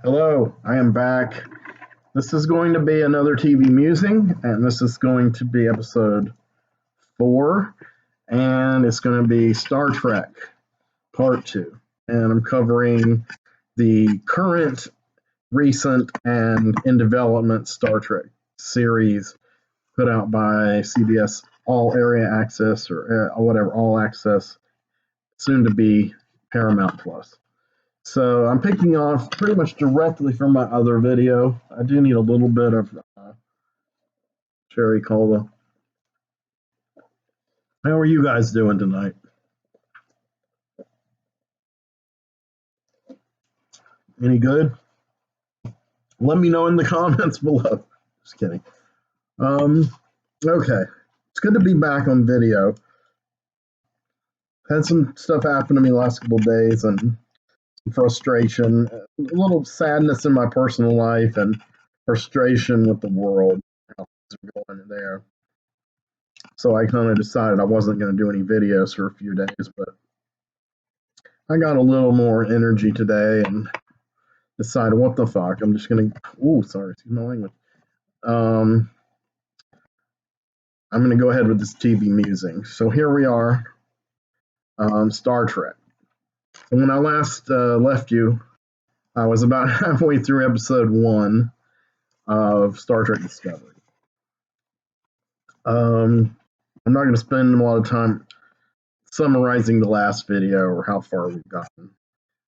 Hello, I am back. This is going to be another TV musing, and this is going to be episode 4, and it's going to be Star Trek Part 2. And I'm covering the current, recent, and in development Star Trek series put out by CBS All Area Access or whatever, All Access, soon to be Paramount Plus. So I'm picking off pretty much directly from my other video. I do need a little bit of cherry cola. How are you guys doing tonight? Any good? Let me know in the comments below. Just kidding. Okay. It's good to be back on video. Had some stuff happen to me the last couple of days and some frustration, a little sadness in my personal life and frustration with the world. How things are going there. So I kind of decided I wasn't going to do any videos for a few days, but I got a little more energy today and decided, what the fuck, I'm just going to, excuse my language. I'm going to go ahead with this TV musing. So here we are, Star Trek. So when I last left you, I was about halfway through episode 1 of Star Trek Discovery. I'm not going to spend a lot of time summarizing the last video or how far we've gotten.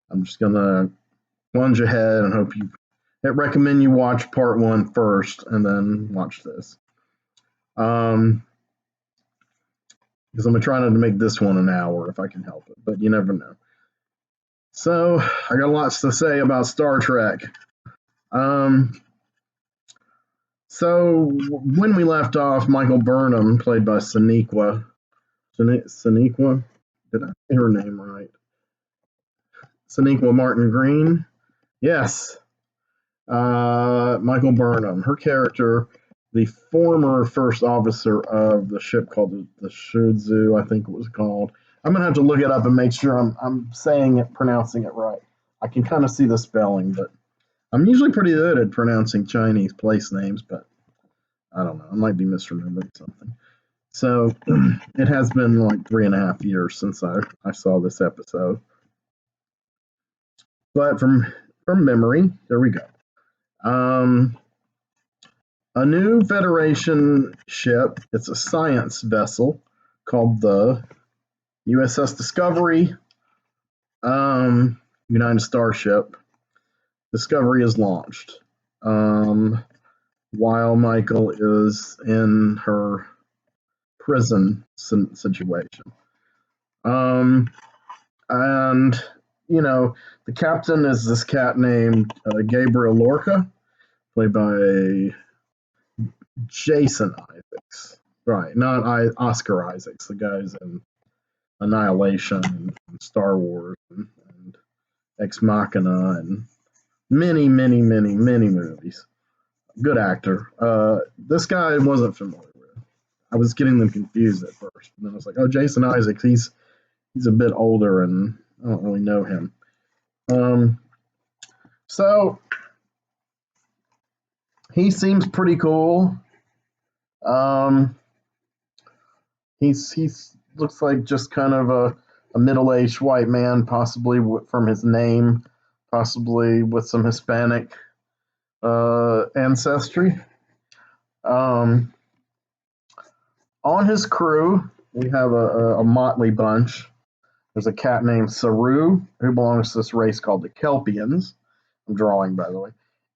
I'm just going to plunge ahead and I recommend you watch part 1 first and then watch this. Because I'm trying to make this one an hour if I can help it, but you never know. So I got lots to say about Star Trek. So when we left off, Michael Burnham, played by Sonequa. Sonequa? Did I say her name right? Sonequa Martin Green? Yes. Michael Burnham. Her character, the former first officer of the ship called the Shudzu, I think it was called. I'm going to have to look it up and make sure I'm pronouncing it right. I can kind of see the spelling, but I'm usually pretty good at pronouncing Chinese place names, but I don't know. I might be misremembering something. So it has been like 3.5 years since I saw this episode. But from memory, there we go. A new Federation ship, it's a science vessel called the USS Discovery, United Starship. Discovery is launched while Michael is in her prison situation. And, the captain is this cat named Gabriel Lorca, played by Jason Isaacs. Right, not Oscar Isaacs, the guys in Annihilation and Star Wars and Ex Machina and many, many, many, many movies. Good actor. This guy I wasn't familiar with. I was getting them confused at first. And then I was like, oh, Jason Isaacs, he's a bit older and I don't really know him. So he seems pretty cool. He's looks like just kind of a middle-aged white man, possibly from his name, possibly with some Hispanic ancestry. On his crew, we have a motley bunch. There's a cat named Saru, who belongs to this race called the Kelpians. I'm drawing, by the way.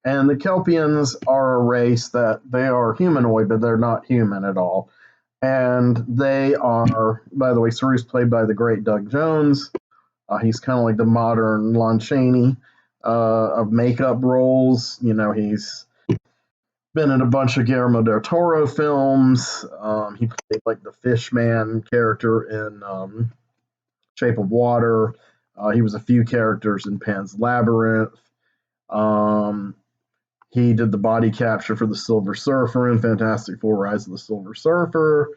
And the Kelpians are a race that they are humanoid, but they're not human at all. And they are, by the way, Saru's played by the great Doug Jones. He's kind of like the modern Lon Chaney of makeup roles. He's been in a bunch of Guillermo del Toro films. He played like the fish man character in Shape of Water. He was a few characters in Pan's Labyrinth. He did the body capture for the Silver Surfer in Fantastic Four: Rise of the Silver Surfer.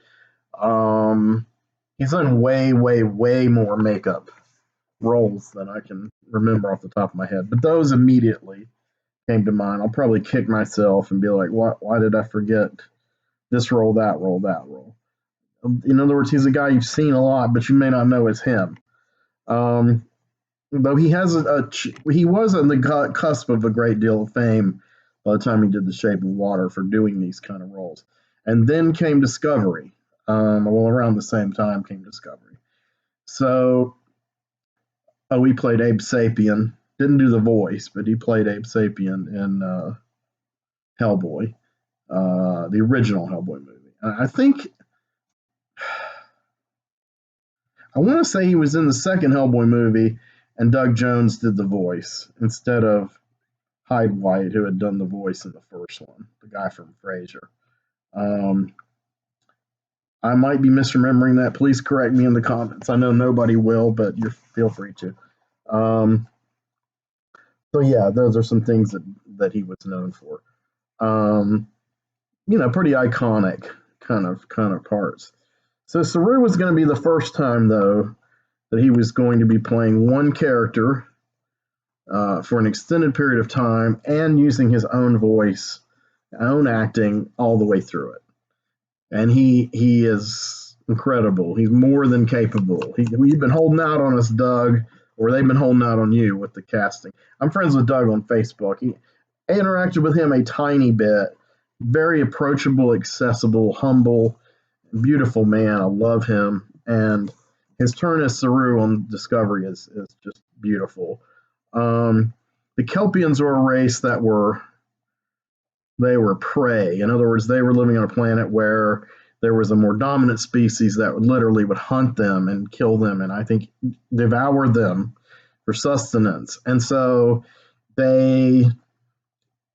He's done way, way, way more makeup roles than I can remember off the top of my head. But those immediately came to mind. I'll probably kick myself and be like, why did I forget this role, that role, that role? In other words, he's a guy you've seen a lot, but you may not know it's him. Though he has he was on the cusp of a great deal of fame by the time he did The Shape of Water for doing these kind of roles. And then came Discovery. Well, around the same time came Discovery. So, he played Abe Sapien. Didn't do the voice, but he played Abe Sapien in Hellboy, the original Hellboy movie. I want to say he was in the second Hellboy movie, and Doug Jones did the voice instead of Hyde White, who had done the voice in the first one, the guy from Frasier. I might be misremembering that. Please correct me in the comments. I know nobody will, but you feel free to. So yeah, those are some things that he was known for. Pretty iconic kind of parts. So Saru was going to be the first time, though, that he was going to be playing one character for an extended period of time and using his own voice, own acting all the way through it. And he is incredible. He's more than capable. You've been holding out on us, Doug, or they've been holding out on you with the casting. I'm friends with Doug on Facebook. I interacted with him a tiny bit. Very approachable, accessible, humble, beautiful man. I love him. And his turn as Saru on Discovery is just beautiful. The Kelpians were a race that were prey. In other words, they were living on a planet where there was a more dominant species that literally would hunt them and kill them, and I think devour them for sustenance. And so they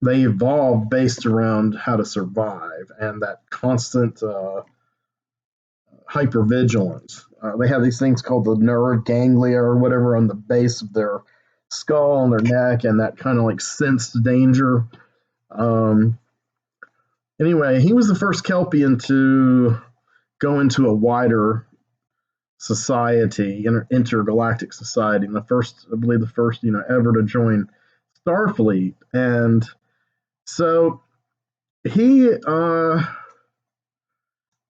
evolved based around how to survive and that constant hypervigilance. They have these things called the nerve ganglia or whatever on the base of their skull and their neck, and that kind of like sensed danger. Anyway, he was the first Kelpian to go into a wider society, intergalactic society, and I believe the first, ever to join Starfleet. And so he,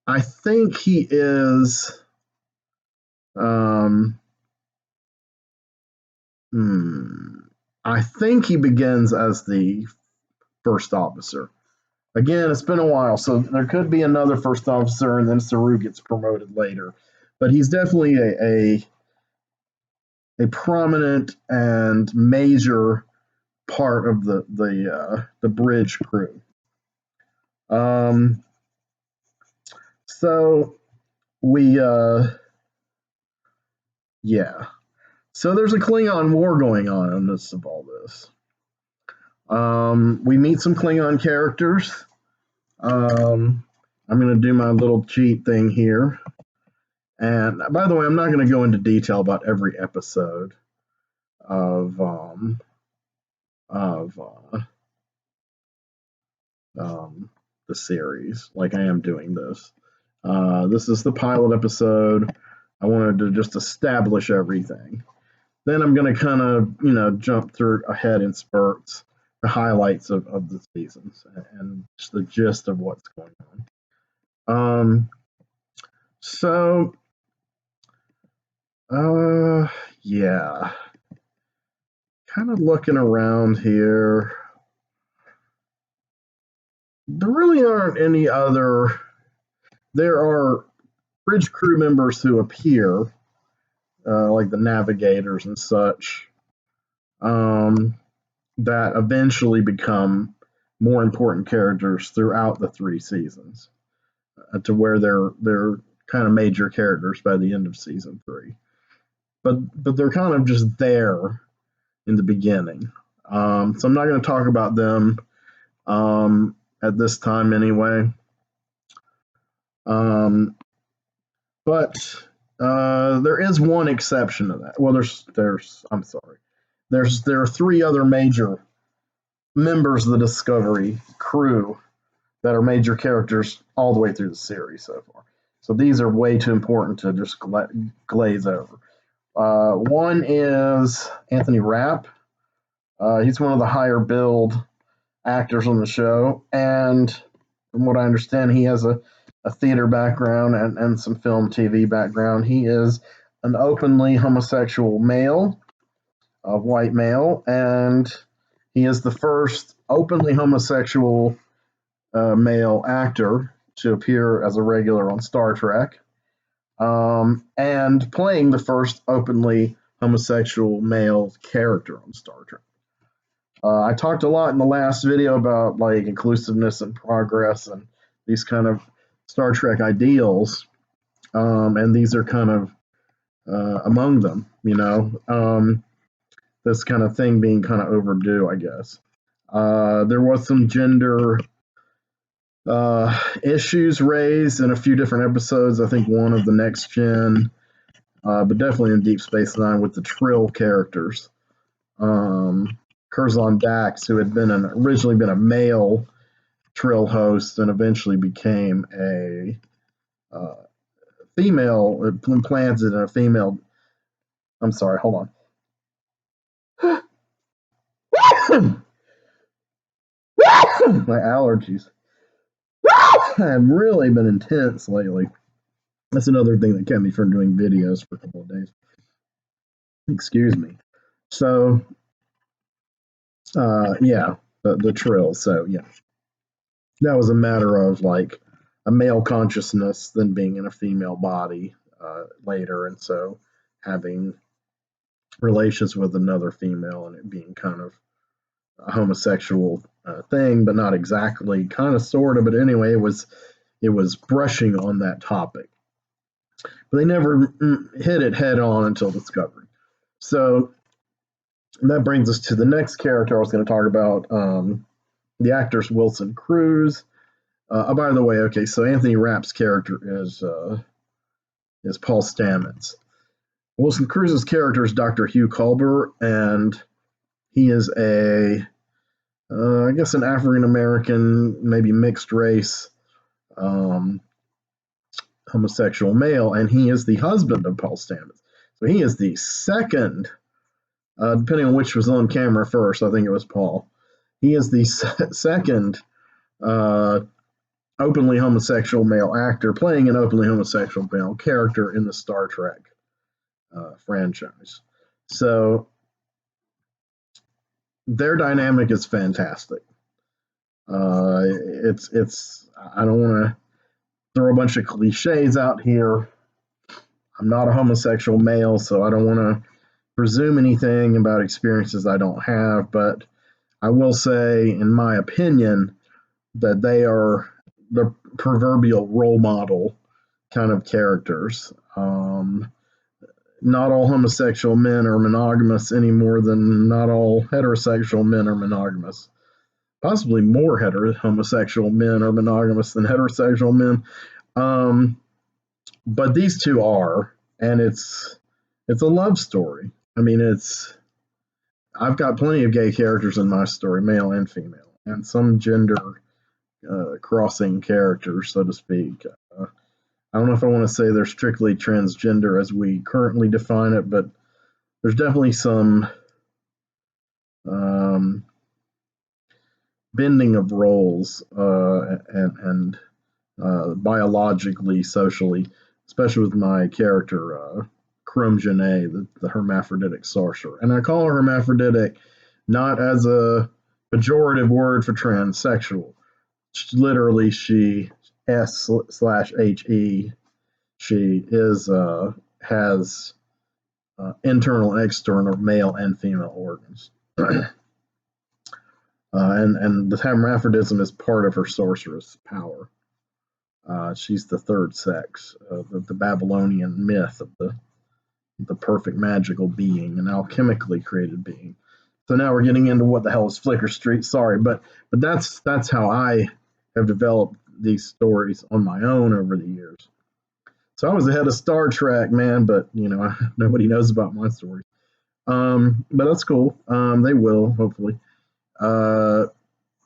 I think he is, I think he begins as the first officer. Again, it's been a while, so there could be another first officer, and then Saru gets promoted later. But he's definitely a prominent and major part of the bridge crew. So we yeah. So there's a Klingon war going on in the midst of all this. We meet some Klingon characters. I'm going to do my little cheat thing here. And by the way, I'm not going to go into detail about every episode of the series like I am doing this. This is the pilot episode. I wanted to just establish everything. Then I'm going to kind of, jump through ahead in spurts, the highlights of the seasons and just the gist of what's going on. Yeah. Kind of looking around here. There really aren't any other. There are bridge crew members who appear, like the navigators and such, that eventually become more important characters throughout the 3 seasons, to where they're kind of major characters by the end of season 3. But they're kind of just there in the beginning. So I'm not going to talk about them at this time anyway. But there is one exception to that. Well, there are 3 other major members of the Discovery crew that are major characters all the way through the series so far. So these are way too important to just glaze over. One is Anthony Rapp. He's one of the higher build actors on the show, and from what I understand, he has a theater background and some film TV background. He is an openly homosexual male, a white male, and he is the first openly homosexual male actor to appear as a regular on Star Trek, and playing the first openly homosexual male character on Star Trek. I talked a lot in the last video about like inclusiveness and progress and these kind of Star Trek ideals, and these are kind of among them. This kind of thing being kind of overdue, I guess. There was some gender issues raised in a few different episodes. I think one of the Next Gen, but definitely in Deep Space Nine with the Trill characters. Curzon Dax, who had originally been a male Trill host and eventually became a female, implanted in a female. I'm sorry, hold on. My allergies have really been intense lately. That's another thing that kept me from doing videos for a couple of days. Excuse me. So, yeah, the Trill. So, yeah, that was a matter of like a male consciousness then being in a female body later, and so having relations with another female and it being kind of a homosexual thing, but not exactly, kind of, sort of. But anyway, it was brushing on that topic, but they never hit it head on until Discovery. So that brings us to the next character I was going to talk about. The actor's Wilson Cruz. By the way, okay, so Anthony Rapp's character is Paul Stamets. Wilson Cruz's character is Dr. Hugh Culber, and he is I guess an African American, maybe mixed race, homosexual male, and he is the husband of Paul Stamets. So he is the second, depending on which was on camera first, I think it was Paul. He is the second openly homosexual male actor playing an openly homosexual male character in the Star Trek franchise. So their dynamic is fantastic. It's I don't want to throw a bunch of cliches out here. I'm not a homosexual male, so I don't want to presume anything about experiences I don't have, but I will say, in my opinion, that they are the proverbial role model kind of characters. Not all homosexual men are monogamous any more than not all heterosexual men are monogamous. Possibly more homosexual men are monogamous than heterosexual men. But these two are, and it's a love story. I mean, I've got plenty of gay characters in my story, male and female, and some gender crossing characters, so to speak. I don't know if I want to say they're strictly transgender as we currently define it, but there's definitely some bending of roles and biologically, socially, especially with my character, Chrome Genet, the hermaphroditic sorcerer. And I call her hermaphroditic not as a pejorative word for transsexual. Literally, she S/HE. She has internal and external male and female organs. And the hermaphrodism is part of her sorceress power. She's the third sex, the Babylonian myth of the perfect magical being, an alchemically created being. So now we're getting into what the hell is Flicker Street. Sorry, but that's how I have developed these stories on my own over the years. So I was ahead of Star Trek, man, but nobody knows about my stories. But that's cool. They will, hopefully. But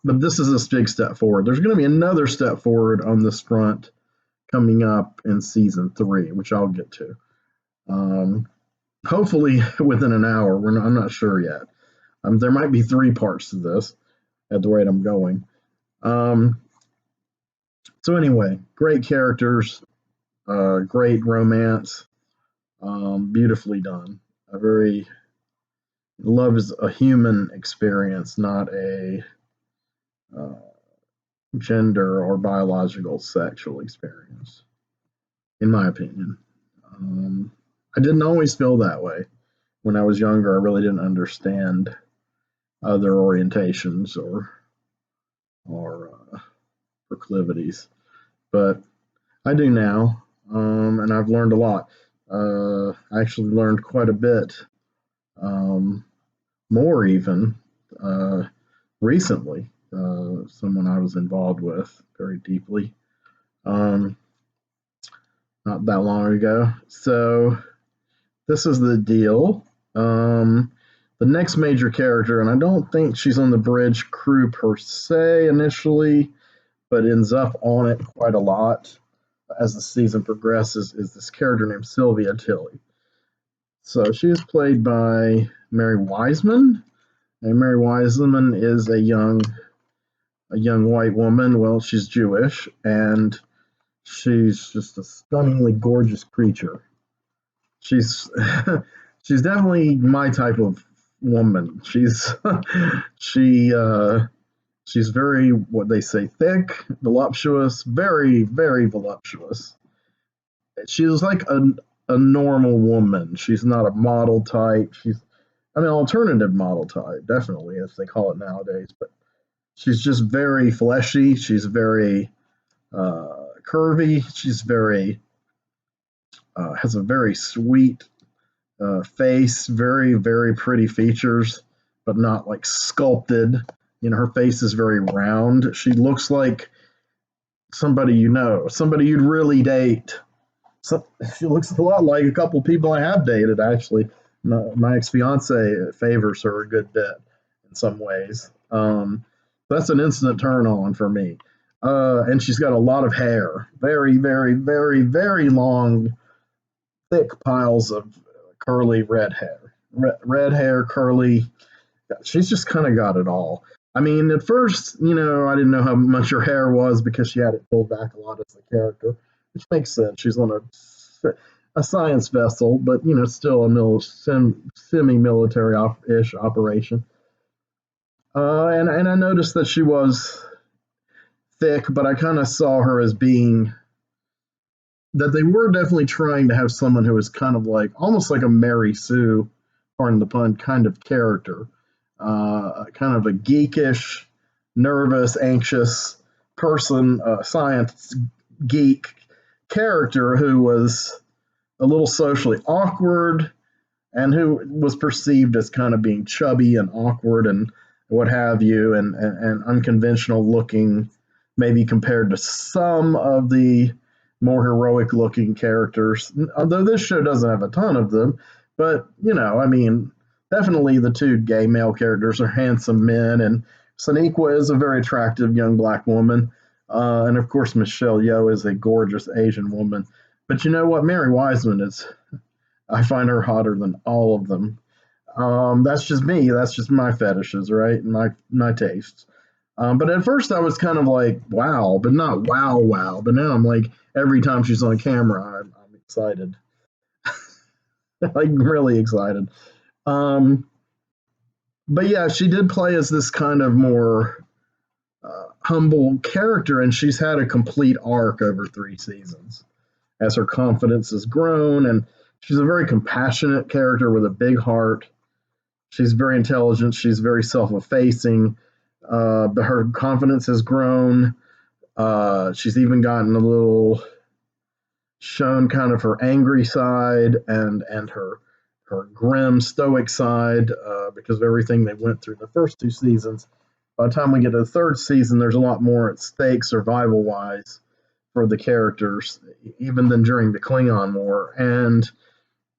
this is a big step forward. There's going to be another step forward on this front coming up in season 3, which I'll get to. Hopefully within an hour. I'm not sure yet. There might be 3 parts to this. at the rate I'm going. Um, so anyway, great characters, great romance, beautifully done. A very love is a human experience, not a uh, gender or biological sexual experience, in my opinion. Um, I didn't always feel that way. When I was younger, I really didn't understand other orientations or proclivities, but I do now, and I've learned a lot. I actually learned quite a bit, um, more even uh, recently. Someone I was involved with very deeply, um, not that long ago. So this is the deal. The next major character, and I don't think she's on the bridge crew per se initially, but ends up on it quite a lot as the season progresses, is this character named Sylvia Tilly. So she is played by Mary Wiseman, and Mary Wiseman is a young white woman. Well, she's Jewish, and she's just a stunningly gorgeous creature. She's she's definitely my type of woman. She she's very, what they say, thick, voluptuous, very very voluptuous. She's like a normal woman. She's not a model type. She's, I mean, alternative model type, definitely, as they call it nowadays. But she's just very fleshy. She's very curvy. She's very has a very sweet face, very very pretty features, but not like sculpted. You know, her face is very round. She looks like somebody you know, somebody you'd really date. So she looks a lot like a couple people I have dated, actually. My ex fiance favors her a good bit in some ways. That's an instant turn on for me. And she's got a lot of hair, very, very, very, very long, thick piles of curly red hair. Red hair, curly. She's just kind of got it all. I mean, at first, I didn't know how much her hair was because she had it pulled back a lot as the character, which makes sense. She's on a science vessel, but still a semi-military ish operation. And I noticed that she was thick, but I kind of saw her as being that they were definitely trying to have someone who was kind of like almost like a Mary Sue, pardon the pun, kind of character, kind of a geekish, nervous, anxious person, science geek character who was a little socially awkward and who was perceived as kind of being chubby and awkward and what have you, and unconventional looking, maybe compared to some of the more heroic looking characters. Although this show doesn't have a ton of them, but I mean, definitely the two gay male characters are handsome men, and Saniqua is a very attractive young black woman, and of course Michelle Yeoh is a gorgeous Asian woman. But you know what, Mary Wiseman is. I find her hotter than all of them. That's just me. That's just my fetishes, right? My tastes. But at first I was kind of like, wow, but not wow, wow. But now I'm like, every time she's on camera, I'm excited, like really excited. Um, but yeah, she did play as this kind of more humble character, and she's had a complete arc over 3 seasons as her confidence has grown, and she's a very compassionate character with a big heart. She's very intelligent. She's very self-effacing. But her confidence has grown. She's even gotten a little shown kind of her angry side and her grim stoic side because of everything they went through the first 2 seasons. By the time we get to the third season, there's a lot more at stake survival wise for the characters, even than during the Klingon War. And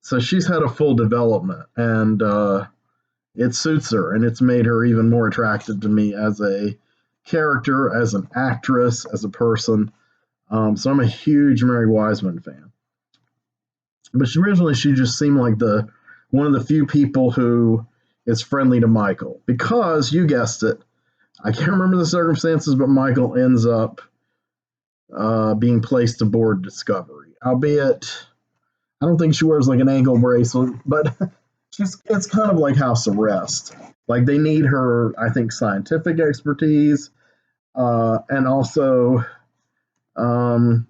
so she's had a full development, and it suits her, and it's made her even more attractive to me as a character, as an actress, as a person. So I'm a huge Mary Wiseman fan. But originally, she just seemed like the one of the few people who is friendly to Michael because you guessed it, I can't remember the circumstances, but Michael ends up being placed aboard Discovery. Albeit, I don't think she wears like an ankle bracelet, but it's kind of like house arrest. Like they need her, I think, scientific expertise, and also um,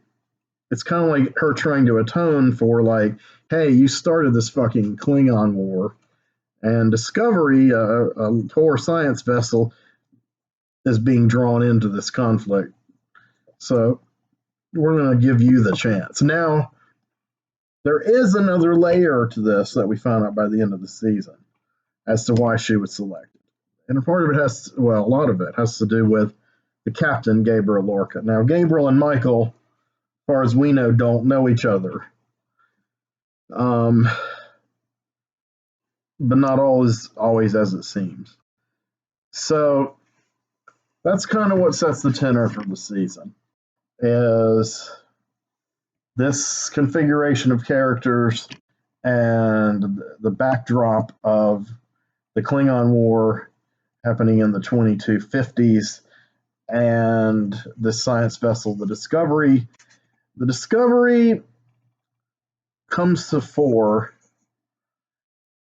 it's kind of like her trying to atone for like, hey, you started this fucking Klingon war, and Discovery, a core science vessel, is being drawn into this conflict. So we're going to give you the chance. Now, there is another layer to this that we found out by the end of the season as to why she was selected. And a part of it has, well, a lot of it has to do with the captain, Gabriel Lorca. Now, Gabriel and Michael, as far as we know, don't know each other. But not all is always as it seems. So that's kind of what sets the tenor for the season, is this configuration of characters and the backdrop of the Klingon War happening in the 2250s and the science vessel, the Discovery. The Discovery comes to fore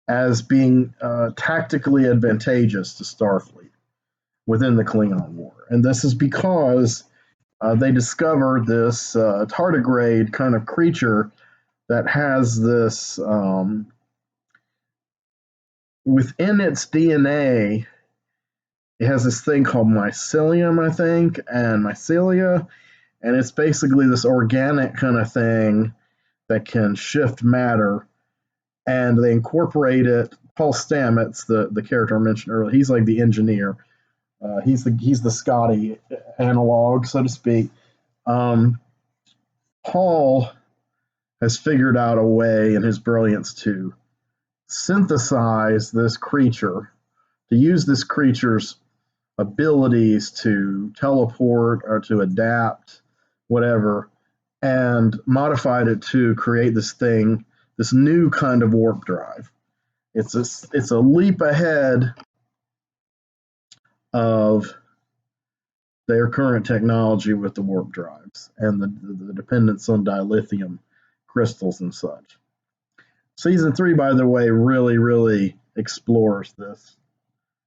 as being tactically advantageous to Starfleet within the Klingon War. And this is because they discovered this tardigrade kind of creature that has this, within its DNA, it has this thing called mycelium, I think, and mycelia, and it's basically this organic kind of thing that can shift matter, and they incorporate it. Paul Stamets, the character I mentioned earlier, he's like the engineer. He's the Scotty analog, so to speak. Paul has figured out a way in his brilliance to synthesize this creature, to use this creature's abilities to teleport or to adapt, whatever, and modified it to create this thing, this new kind of warp drive. It's a leap ahead of their current technology with the warp drives and the dependence on dilithium crystals and such. Season 3, by the way, really, really explores this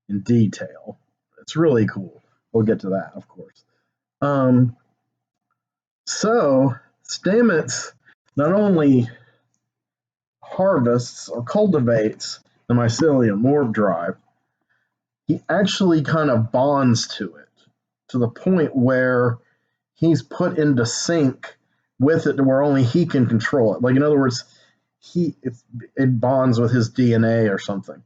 in detail. It's really cool. We'll get to that, of course. So Stamets not only harvests or cultivates the mycelium warp drive, he actually kind of bonds to it to the point where he's put into sync with it to where only he can control it. Like, in other words, it bonds with his DNA or something.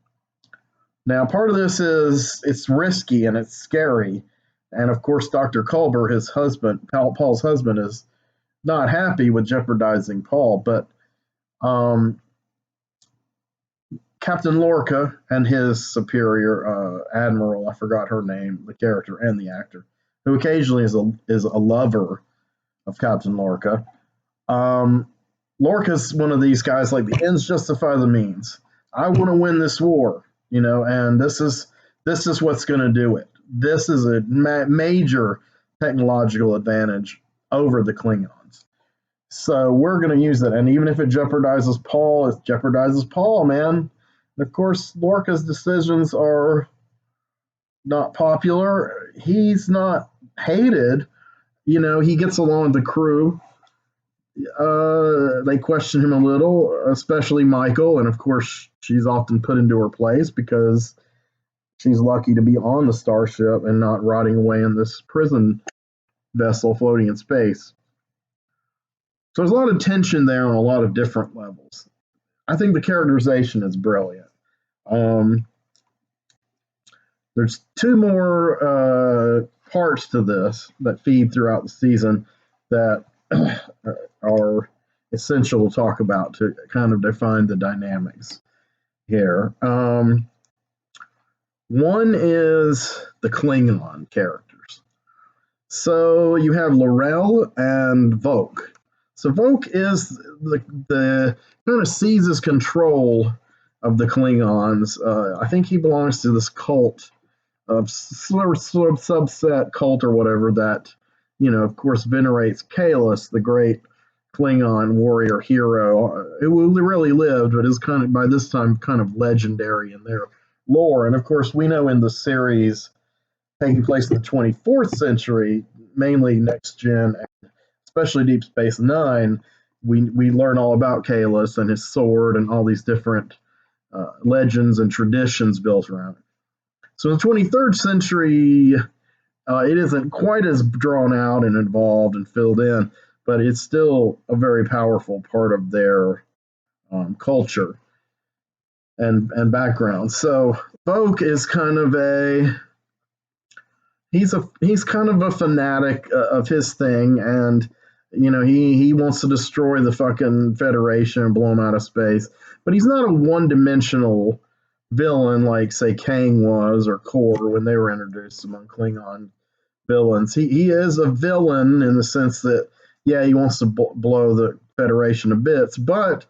Now, part of this is it's risky and it's scary. And of course, Dr. Culber, his husband, Paul's husband, is not happy with jeopardizing Paul. But Captain Lorca and his superior, Admiral, I forgot her name, the character and the actor, who occasionally is a lover of Captain Lorca. Lorca's one of these guys, like, the ends justify the means. I want to win this war, and this is what's going to do it. This is a major technological advantage over the Klingons. So we're going to use that. And even if it jeopardizes Paul, it jeopardizes Paul, man. And of course, Lorca's decisions are not popular. He's not hated. He gets along with the crew. They question him a little, especially Michael. And of course, she's often put into her place because she's lucky to be on the starship and not rotting away in this prison vessel floating in space. So there's a lot of tension there on a lot of different levels. I think the characterization is brilliant. There's two more parts to this that feed throughout the season that are essential to talk about to kind of define the dynamics here. One is the Klingon characters. So you have Laurel and Voq. So Voq is the kind of seizes control of the Klingons. I think he belongs to this cult sort of subset cult or whatever that, of course, venerates Kahless, the great Klingon warrior hero, who really lived, but is kind of by this time kind of legendary in their lore. And of course, we know in the series taking place in the 24th century, mainly Next Gen, especially Deep Space Nine, we learn all about Kahless and his sword and all these different legends and traditions built around it. So in the 23rd century, it isn't quite as drawn out and involved and filled in, but it's still a very powerful part of their culture and background. So Vogue is kind of he's kind of a fanatic of his thing, and he wants to destroy the fucking Federation and blow them out of space. But he's not a one-dimensional villain like, say, Kang was or Kor when they were introduced among Klingon villains. He is a villain in the sense that, yeah, he wants to blow the Federation to bits, but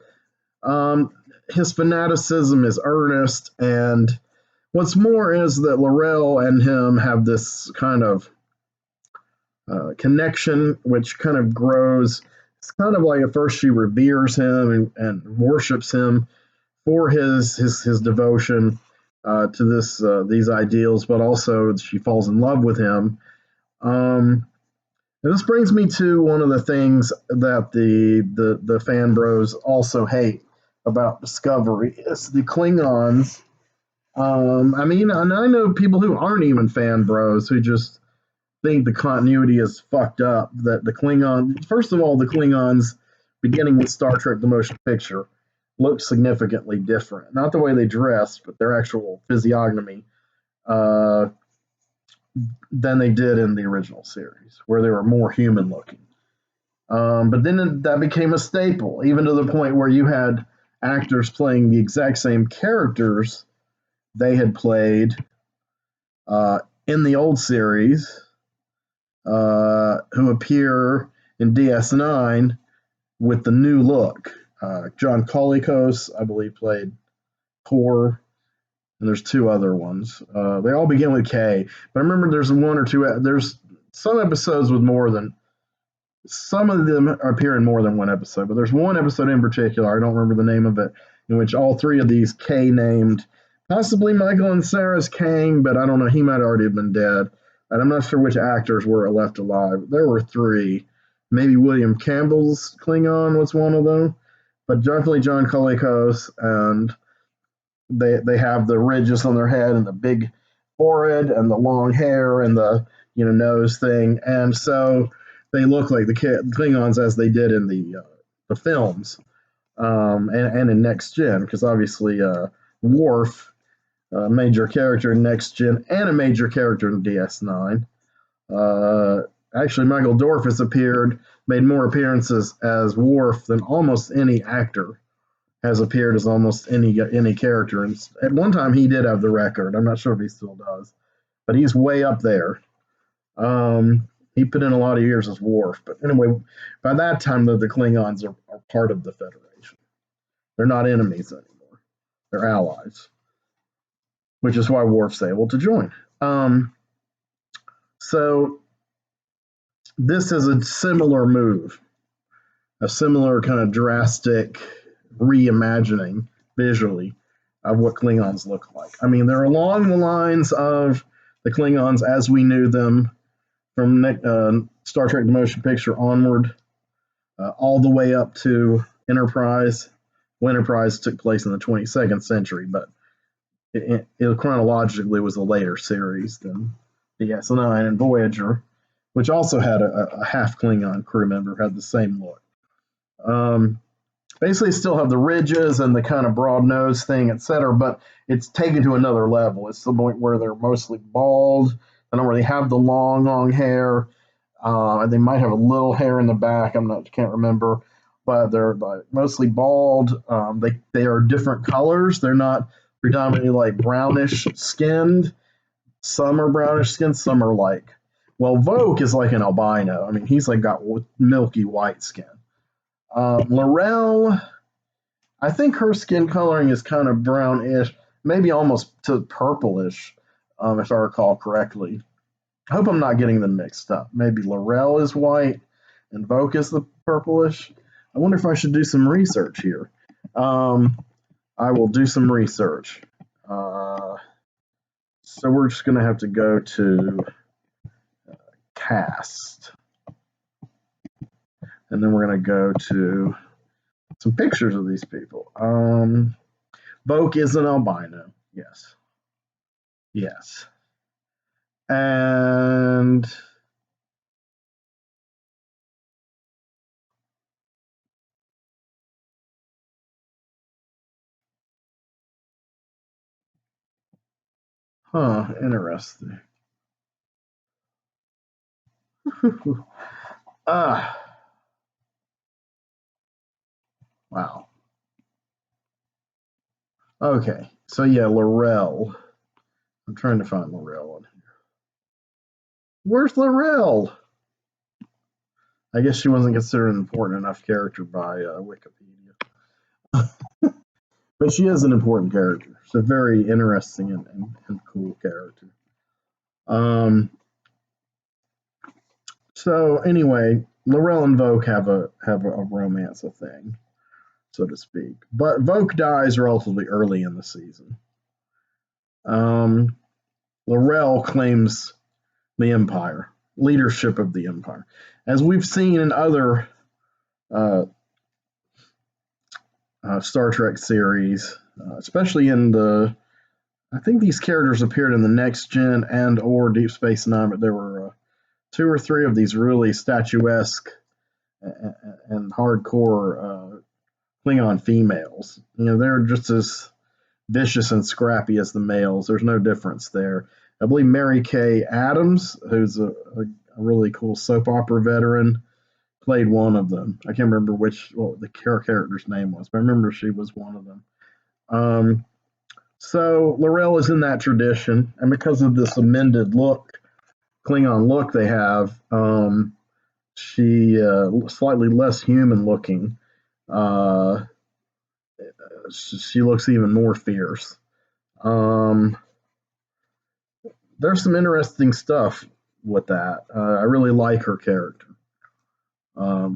his fanaticism is earnest, and what's more is that L'Rell and him have this kind of connection, which kind of grows. It's kind of like at first she reveres him and worships him for his devotion to these ideals, but also she falls in love with him. And this brings me to one of the things that the fan bros also hate about Discovery is the Klingons. I mean, and I know people who aren't even fan bros who just think the continuity is fucked up. That the Klingon, first of all, the Klingons, beginning with Star Trek: The Motion Picture, look significantly different. Not the way they dress, but their actual physiognomy than they did in the original series, where they were more human looking. But then that became a staple, even to the point where you had actors playing the exact same characters they had played in the old series, who appear in DS9 with the new look. John Colicos, I believe, played Kor, and there's two other ones. They all begin with K, but I remember there's one or two. There's some episodes with more than. Some of them appear in more than one episode, but there's one episode in particular, I don't remember the name of it, in which all three of these K named, possibly Michael and Sarah's Kang, but I don't know, he might already have been dead. And I'm not sure which actors were left alive. There were three. Maybe William Campbell's Klingon was one of them, but definitely John Colicos, and they have the ridges on their head and the big forehead and the long hair and the nose thing, and so they look like the Klingons as they did in the films, and in Next Gen, because obviously Worf, a major character in Next Gen and a major character in DS9. Actually, Michael Dorf has made more appearances as Worf than almost any actor has appeared as almost any character. And at one time, he did have the record. I'm not sure if he still does, but he's way up there. He put in a lot of years as Worf. But anyway, by that time, the Klingons are part of the Federation. They're not enemies anymore. They're allies, which is why Worf's able to join. So this is a similar move, a similar kind of drastic reimagining visually of what Klingons look like. I mean, they're along the lines of the Klingons as we knew them from Star Trek: The Motion Picture onward, all the way up to Enterprise. Well, Enterprise took place in the 22nd century, but it chronologically was a later series than DS9, and Voyager, which also had a half Klingon crew member, had the same look. Basically, still have the ridges and the kind of broad nose thing, etc., but it's taken to another level. It's the point where they're mostly bald. They don't really have the long hair. They might have a little hair in the back. Can't remember, but they're mostly bald. They are different colors. They're not predominantly like brownish skinned. Some are brownish skinned. Some are like, well, Vogue is like an albino. I mean, he's like got milky white skin. L'Rell, I think her skin coloring is kind of brownish, maybe almost to purplish. if I recall correctly. I hope I'm not getting them mixed up. Maybe Laurel is white and Vogue is the purplish. I wonder if I should do some research here. I will do some research. So we're just going to have to go to cast. And then we're going to go to some pictures of these people. Vogue is an albino. Yes. Yes. And interesting. Wow. Okay. So yeah, Laurel. I'm trying to find Laurel on here. Where's Laurel? I guess she wasn't considered an important enough character by Wikipedia. But she is an important character. She's a very interesting and cool character. So anyway, Laurel and Vogue have a romance, a thing, so to speak. But Vogue dies relatively early in the season. Laurel claims the Empire, leadership of the Empire, as we've seen in other Star Trek series, especially in the. I think these characters appeared in the Next Gen and or Deep Space Nine, but there were 2 or 3 of these really statuesque and hardcore Klingon females. You know, they're just as vicious and scrappy as the males. There's no difference there. I believe Mary Kay Adams, who's a really cool soap opera veteran, played one of them. I can't remember what the character's name was, but I remember she was one of them. So Laurel is in that tradition, and because of this amended look, Klingon look they have, she slightly less human looking. She looks even more fierce. There's some interesting stuff with that. I really like her character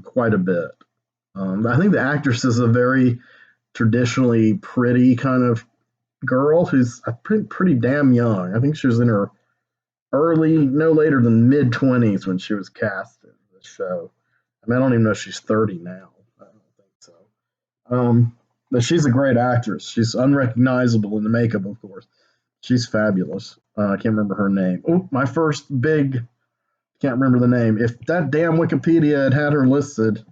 quite a bit. I think the actress is a very traditionally pretty kind of girl who's pretty damn young. I think she was in her no later than mid-20s when she was cast in the show. I mean, I don't even know if she's 30 now. I don't think so. But she's a great actress. She's unrecognizable in the makeup, of course. She's fabulous. I can't remember her name. Oh, my first big. Can't remember the name. If that damn Wikipedia had her listed,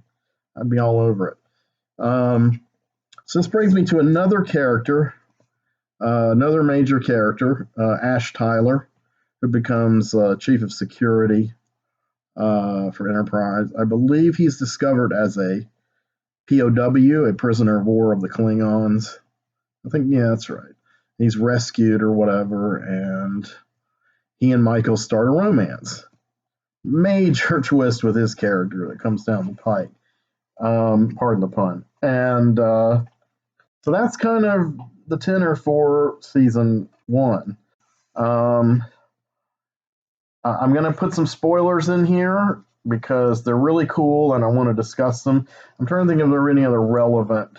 I'd be all over it. So this brings me to another character, another major character, Ash Tyler, who becomes chief of security for Enterprise. I believe he's discovered as a POW, a prisoner of war of the Klingons. I think, yeah, that's right. He's rescued or whatever, and he and Michael start a romance. Major twist with his character that comes down the pike. Pardon the pun. And so that's kind of the tenor for season 1. I'm going to put some spoilers in here because they're really cool and I want to discuss them. I'm trying to think if there are any other relevant,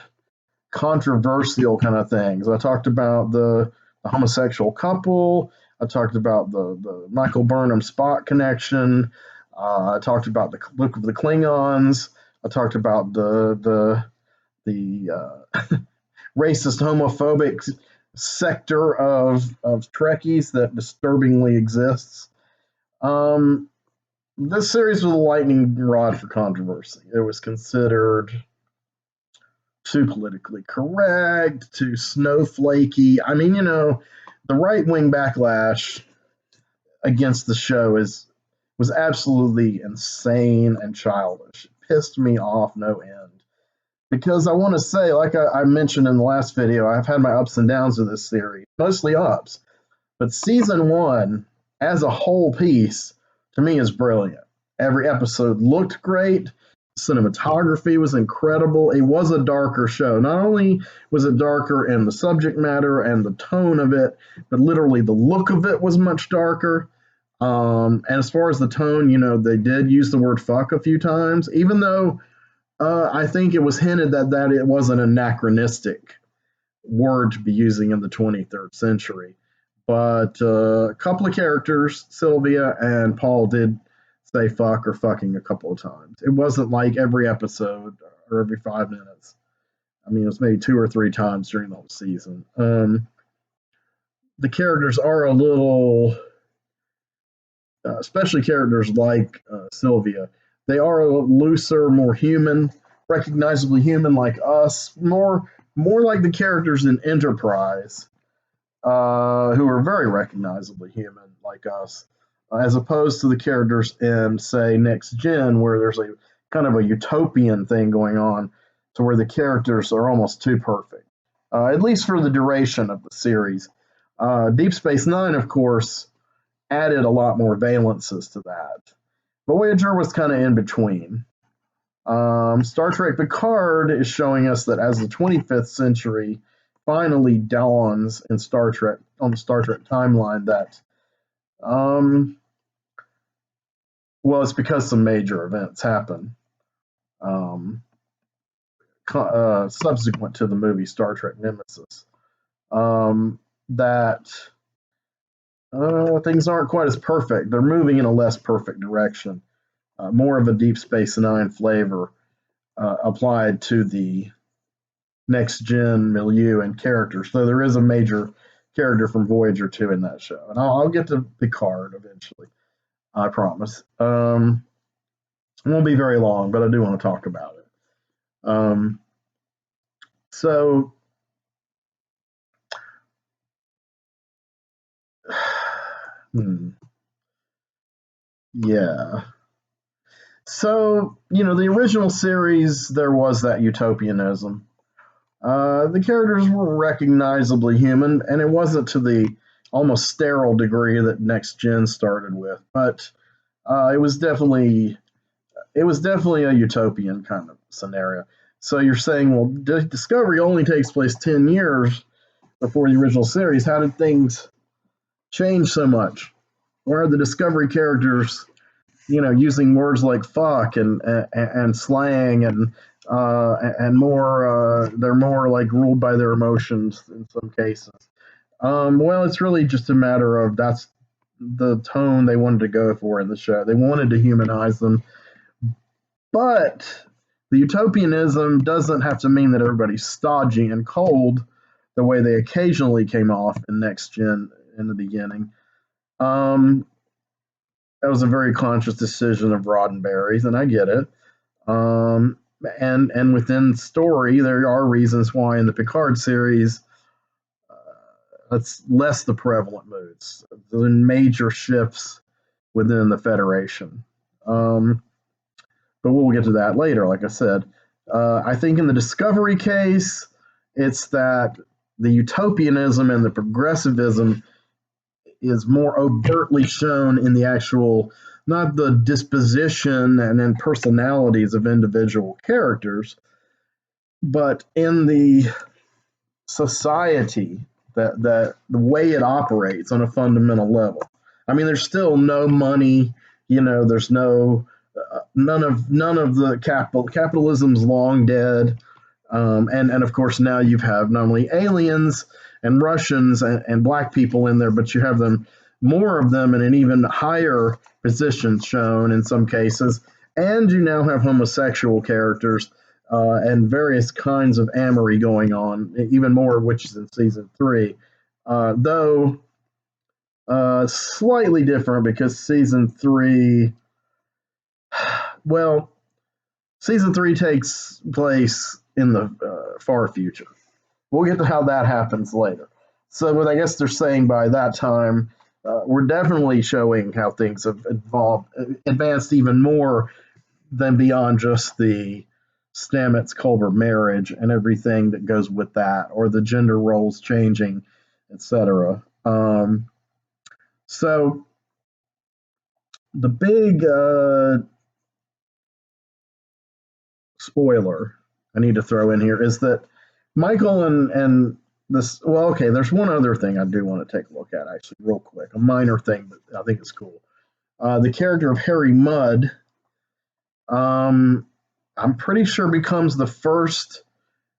controversial kind of things. I talked about the homosexual couple. I talked about the Michael Burnham Spock connection. I talked about the look of the Klingons. I talked about the racist, homophobic sector of Trekkies that disturbingly exists. This series was a lightning rod for controversy. It was considered too politically correct, too snowflakey. I mean, you know, the right-wing backlash against the show was absolutely insane and childish. It pissed me off no end. Because I want to say, like I mentioned in the last video, I've had my ups and downs with this series, mostly ups. But season 1, as a whole piece, to me is brilliant. Every episode looked great. Cinematography was incredible. It was a darker show. Not only was it darker in the subject matter and the tone of it, but literally the look of it was much darker. And as far as the tone, they did use the word fuck a few times, even though I think it was hinted that it was an anachronistic word to be using in the 23rd century. But a couple of characters, Sylvia and Paul, did say fuck or fucking a couple of times. It wasn't like every episode or every 5 minutes. I mean, it was maybe 2 or 3 times during the whole season. The characters are a little, especially characters like Sylvia, they are a little looser, more human, recognizably human like us, more like the characters in Enterprise, who are very recognizably human like us, as opposed to the characters in, say, Next Gen, where there's a kind of a utopian thing going on, to where the characters are almost too perfect, at least for the duration of the series. Deep Space Nine, of course, added a lot more valences to that. Voyager was kind of in between. Star Trek Picard is showing us that as the 25th century finally dawns in Star Trek on the Star Trek timeline, that it's because some major events happen subsequent to the movie Star Trek Nemesis, that things aren't quite as perfect. They're moving in a less perfect direction, more of a Deep Space Nine flavor applied to the Next Gen milieu and characters. So there is a major character from Voyager 2 in that show. And I'll get to Picard eventually, I promise. It won't be very long, but I do want to talk about it. So, yeah. So, the original series, there was that utopianism. The characters were recognizably human, and it wasn't to the almost sterile degree that Next Gen started with, but it was definitely a utopian kind of scenario. So you're saying, well, Discovery only takes place 10 years before the original series. How did things change so much? Why are the Discovery characters, using words like fuck and slang and more? They're more like ruled by their emotions in some cases. Well, it's really just a matter of that's the tone they wanted to go for in the show. They wanted to humanize them, but the utopianism doesn't have to mean that everybody's stodgy and cold the way they occasionally came off in Next Gen in the beginning. That was a very conscious decision of Roddenberry's, and I get it. And within story, there are reasons why in the Picard series, that's less the prevalent moods, the major shifts within the Federation. But we'll get to that later, like I said. I think in the Discovery case, it's that the utopianism and the progressivism is more overtly shown in the actual, not the disposition and then personalities of individual characters, but in the society, that the way it operates on a fundamental level. I mean, there's still no money, there's no none of the capitalism's long dead, and of course now you have not only aliens and Russians and black people in there, but you have more of them in an even higher position shown in some cases, and you now have homosexual characters and various kinds of amory going on, even more of which is in season 3, though slightly different because season 3, well, season 3 takes place in the far future. We'll get to how that happens later. So, what I guess they're saying by that time, we're definitely showing how things have advanced even more than beyond just the Stamets-Culber marriage and everything that goes with that, or the gender roles changing, etc. So, the big spoiler I need to throw in here is that Michael and this. Well, okay. There's one other thing I do want to take a look at actually, real quick. A minor thing, but I think it's cool. The character of Harry Mudd. Um, I'm pretty sure becomes the first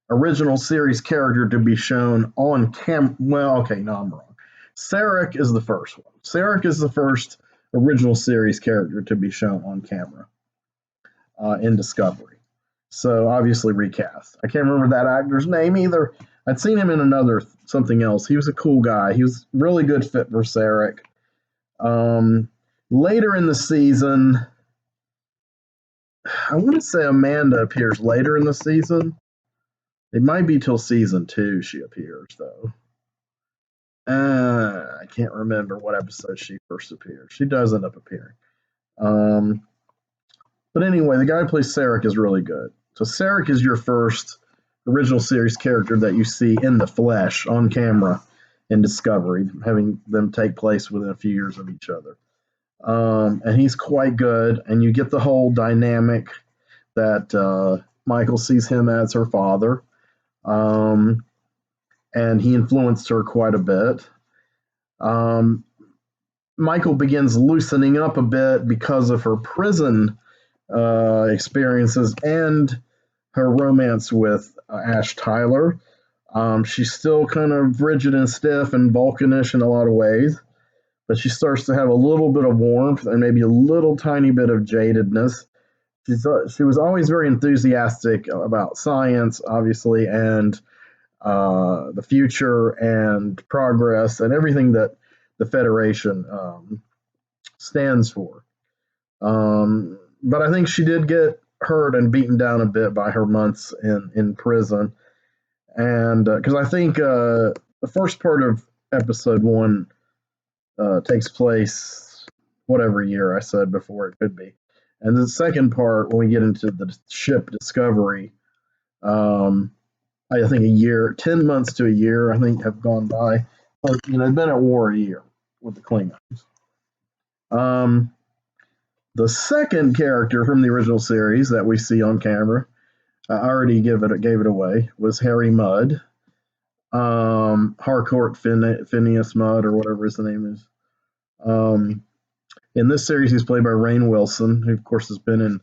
original series character to be shown on cam. Well, okay, no, I'm wrong. Sarek is the first one. Sarek is the first original series character to be shown on camera in Discovery. So obviously recast. I can't remember that actor's name either. I'd seen him in another something else. He was a cool guy. He was really good fit for Sarek. Later in the season, I want to say Amanda appears later in the season. It might be till season 2 she appears, though. I can't remember what episode she first appears. She does end up appearing. But anyway, the guy who plays Sarek is really good. So Sarek is your first original series character that you see in the flesh on camera in Discovery, having them take place within a few years of each other. And he's quite good, and you get the whole dynamic that Michael sees him as her father. And he influenced her quite a bit. Michael begins loosening up a bit because of her prison experiences and her romance with Ash Tyler. She's still kind of rigid and stiff and Vulcanish in a lot of ways, but she starts to have a little bit of warmth and maybe a little tiny bit of jadedness. She was always very enthusiastic about science, obviously, and the future and progress and everything that the Federation stands for. But I think she did get hurt and beaten down a bit by her months in prison. And because I think the first part of episode 1 takes place whatever year I said before it could be. And the second part, when we get into the ship Discovery, I think a year, 10 months to a year, I think, have gone by. But, they've been at war a year with the Klingons. The second character from the original series that we see on camera, I already gave it away, was Harry Mudd. Harcourt Phineas Mudd, or whatever his name is. In this series, he's played by Rainn Wilson, who, of course, has been in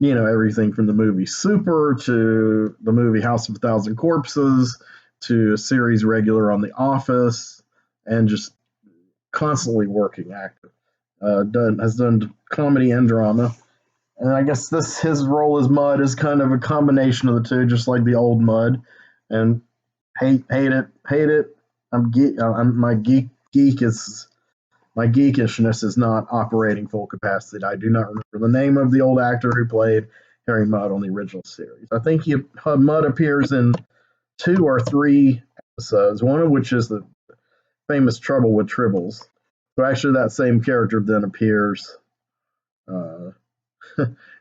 everything from the movie Super to the movie House of a Thousand Corpses to a series regular on The Office, and just constantly working actor. Has done comedy and drama. And I guess his role as Mudd is kind of a combination of the two, just like the old Mudd. And hate it. My geekishness is not operating full capacity. I do not remember the name of the old actor who played Harry Mudd on the original series. I think Mudd appears in 2 or 3 episodes, one of which is the famous Trouble with Tribbles. So actually that same character then appears in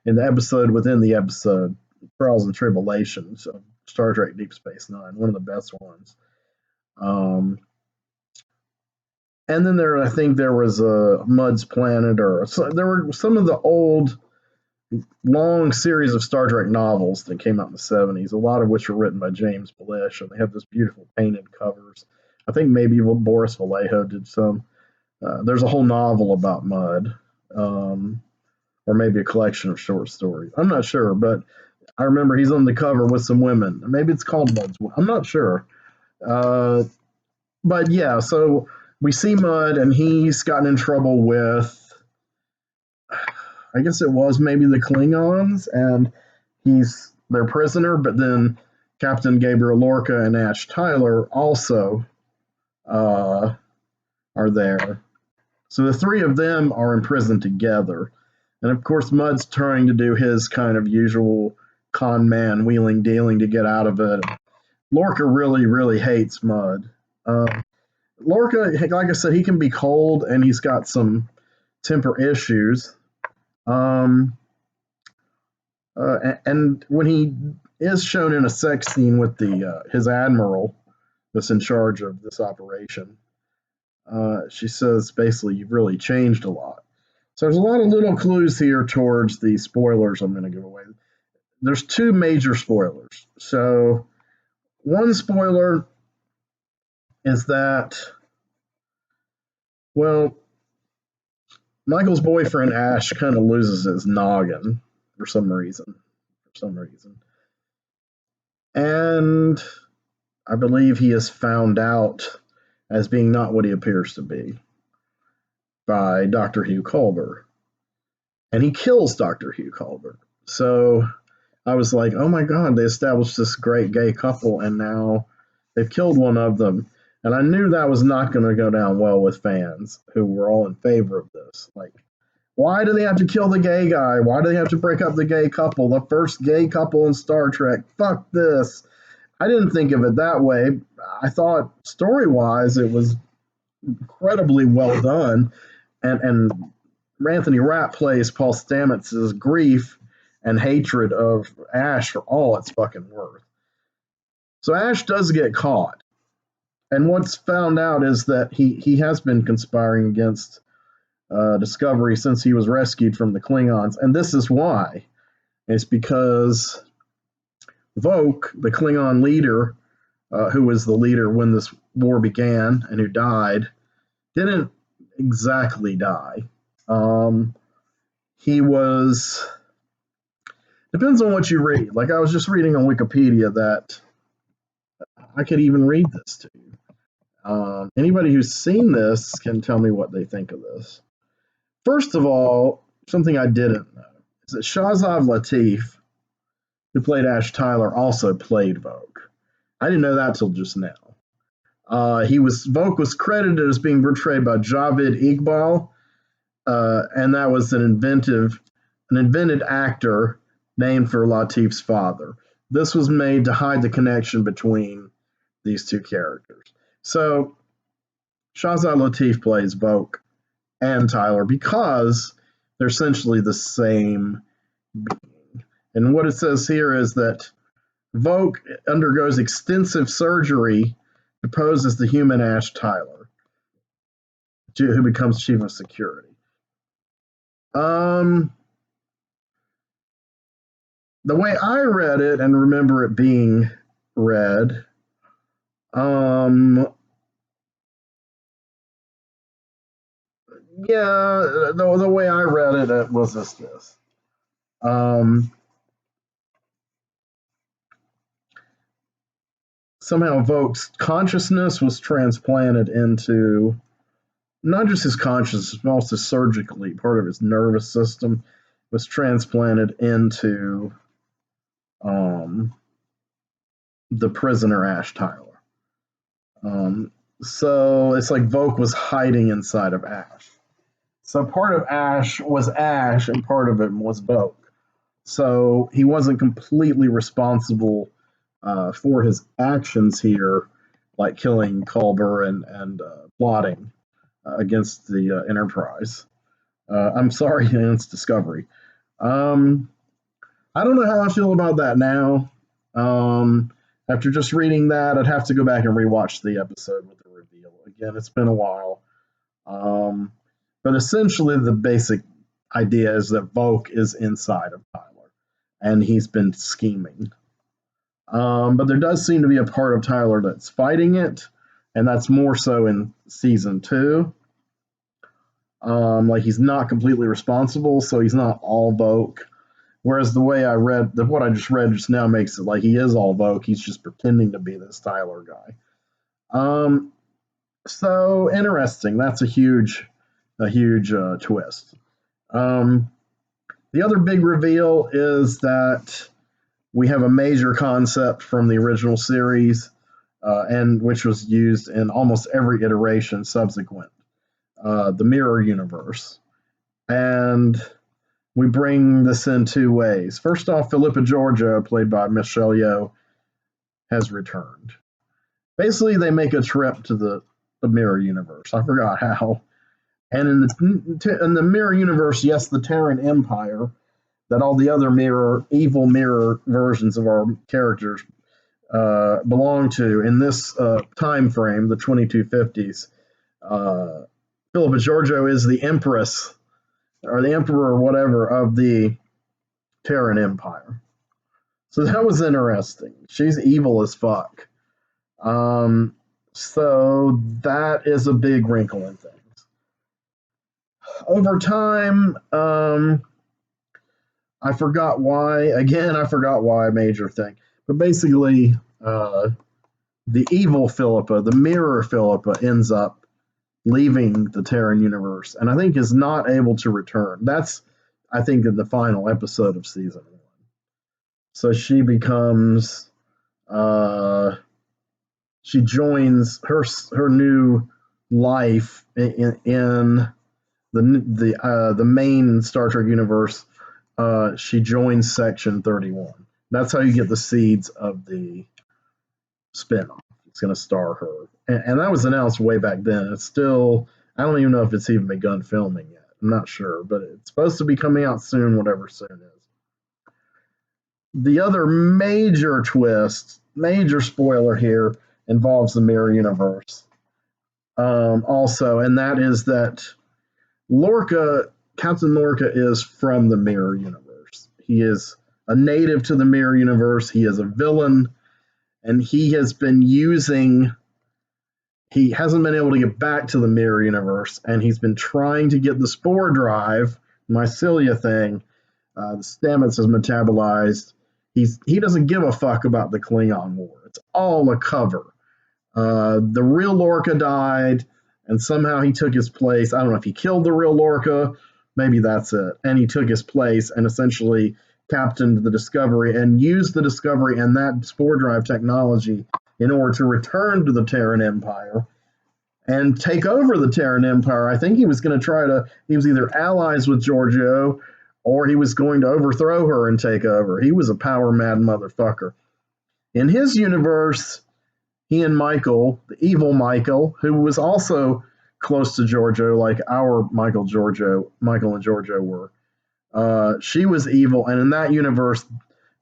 the episode within the episode, Trials and Tribulations of Star Trek Deep Space Nine, one of the best ones. And then I think there was a Mudd's Planet, there were some of the old long series of Star Trek novels that came out in the 70s, a lot of which were written by James Blish, and they have this beautiful painted covers. I think maybe Boris Vallejo did some. There's a whole novel about Mudd, or maybe a collection of short stories. I'm not sure, but I remember he's on the cover with some women. Maybe it's called Mudd's. I'm not sure. But yeah, so we see Mudd, and he's gotten in trouble with, I guess it was maybe the Klingons, and he's their prisoner, but then Captain Gabriel Lorca and Ash Tyler also are there. So the 3 of them are in prison together. And of course, Mudd's trying to do his kind of usual con man wheeling dealing to get out of it. Lorca really, really hates Mudd. Lorca, like I said, he can be cold, and he's got some temper issues. And when he is shown in a sex scene with his admiral that's in charge of this operation, she says basically, you've really changed a lot. So there's a lot of little clues here towards the spoilers I'm going to give away. there's two major spoilers. So one spoiler is that, well, Michael's boyfriend Ash kind of loses his noggin for some reason. And I believe he is found out as being not what he appears to be by Dr. Hugh Culber. And he kills Dr. Hugh Culber. So I was like, oh my God, they established this great gay couple and now they've killed one of them. And I knew that was not going to go down well with fans who were all in favor of this. Like, why do they have to kill the gay guy? Why do they have to break up the gay couple? The first gay couple in Star Trek. Fuck this. I didn't think of it that way. I thought story-wise it was incredibly well done. And Anthony Rapp plays Paul Stamets's grief and hatred of Ash for all it's fucking worth. So Ash does get caught. And what's found out is that he has been conspiring against Discovery since he was rescued from the Klingons. And this is why. It's because Voq, the Klingon leader, who was the leader when this war began and who died, didn't exactly die. He was... Depends on what you read. Like, I was just reading on Wikipedia that I could even read this to you. Anybody who's seen this can tell me what they think of this. First of all, something I didn't know is that Shahzad Latif, who played Ash Tyler, also played Voq. I didn't know that till just now. Voq was credited as being portrayed by Javid Iqbal, and that was an invented actor named for Latif's father. This was made to hide the connection between these two characters. So Shahzad Latif plays Voq and Tyler because they're essentially the same being. And what it says here is that Voq undergoes extensive surgery to pose as the human Ash Tyler, who becomes chief of security. The way I read it and remember it being read, yeah, the way I read it was this. Somehow Voq's consciousness was transplanted into not just his consciousness, but also surgically, part of his nervous system was transplanted into the prisoner Ash Tyler. So it's like Voq was hiding inside of Ash. So part of Ash was Ash, and part of it was Voq. So he wasn't completely responsible for his actions here, like killing Culber and plotting against the Enterprise. I'm sorry, against Discovery. I don't know how I feel about that now. After just reading that, I'd have to go back and rewatch the episode with the reveal. Again, it's been a while. But essentially, the basic idea is that Voq is inside of Tyler, and he's been scheming. But there does seem to be a part of Tyler that's fighting it, and that's more so in season 2. Like, he's not completely responsible, so he's not all Voq. Whereas the way I read, what I just read just now makes it like he is all Voq. He's just pretending to be this Tyler guy. So interesting. That's a huge twist. The other big reveal is that we have a major concept from the original series, and which was used in almost every iteration subsequent, the mirror universe. And we bring this in two ways. First off, Philippa Georgia, played by Michelle Yeoh, has returned. Basically, they make a trip to the mirror universe. I forgot how. And in the mirror universe, yes, the Terran Empire, that all the other evil mirror versions of our characters belong to. In this time frame, the 2250s, Philippa Georgiou is the empress or the emperor or whatever of the Terran Empire. So that was interesting. She's evil as fuck. So that is a big wrinkle in things. Over time, I forgot why. Again, I forgot why. Major thing, but basically, the evil Philippa, the mirror Philippa, ends up leaving the Terran universe, and I think is not able to return. That's, I think, in the final episode of season 1. So she becomes, she joins her new life in the main Star Trek universe. She joins Section 31. That's how you get the seeds of the spinoff. It's going to star her, and that was announced way back then. It's still, I don't even know if it's even begun filming yet. I'm not sure, but it's supposed to be coming out soon, whatever soon is. The other major twist, major spoiler here, involves the mirror universe. Also, and that is that Lorca, Captain Lorca, is from the mirror universe. He is a native to the mirror universe. He is a villain, and he hasn't been able to get back to the mirror universe, and he's been trying to get the spore drive, mycelia thing. The Stamets is metabolized. He doesn't give a fuck about the Klingon War. It's all a cover. The real Lorca died, and somehow he took his place. I don't know if he killed the real Lorca. Maybe that's it. And he took his place and essentially captained the Discovery and used the Discovery and that spore drive technology in order to return to the Terran Empire and take over the Terran Empire. I think he was going to he was either allies with Georgiou or he was going to overthrow her and take over. He was a power mad motherfucker. In his universe, he and Michael, the evil Michael, who was also close to Georgiou, like our Michael and Georgiou were, she was evil. And in that universe,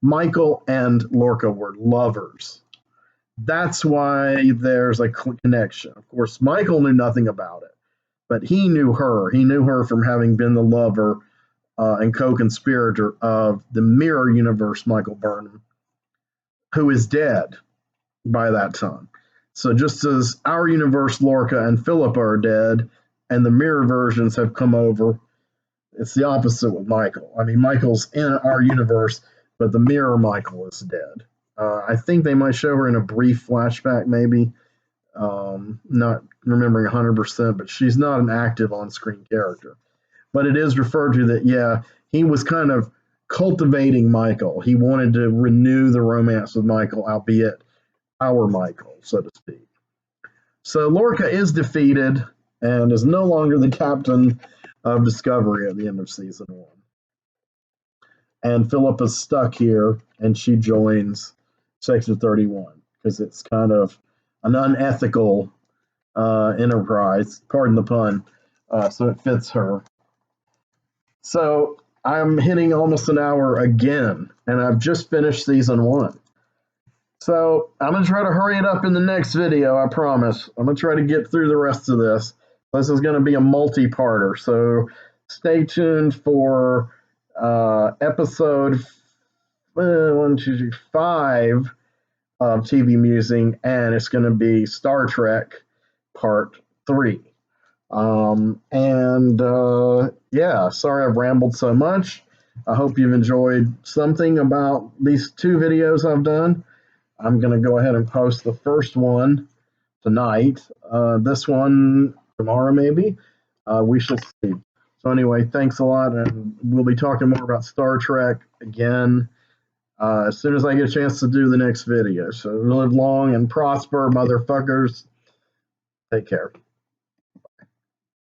Michael and Lorca were lovers. That's why there's a connection. Of course, Michael knew nothing about it, but he knew her. He knew her from having been the lover and co-conspirator of the mirror universe, Michael Burnham, who is dead by that time. So just as our universe, Lorca and Philippa are dead, and the mirror versions have come over, it's the opposite with Michael. I mean, Michael's in our universe, but the mirror Michael is dead. I think they might show her in a brief flashback, maybe. Not remembering 100%, but she's not an active on-screen character. But it is referred to that, yeah, he was kind of cultivating Michael. He wanted to renew the romance with Michael, albeit our Michael, so to speak. So Lorca is defeated and is no longer the captain of Discovery at the end of season 1. And Philippa's stuck here, and she joins Section 31 because it's kind of an unethical enterprise, pardon the pun, so it fits her. So I'm hitting almost an hour again, and I've just finished season 1. So I'm going to try to hurry it up in the next video, I promise. I'm going to try to get through the rest of this. This is going to be a multi-parter, so stay tuned for episode 5 of TV Musing, and it's going to be Star Trek Part 3. Yeah, sorry I've rambled so much. I hope you've enjoyed something about these 2 videos I've done. I'm going to go ahead and post the first one tonight. This one tomorrow, maybe. We shall see. So anyway, thanks a lot, and we'll be talking more about Star Trek again as soon as I get a chance to do the next video. So live long and prosper, motherfuckers. Take care.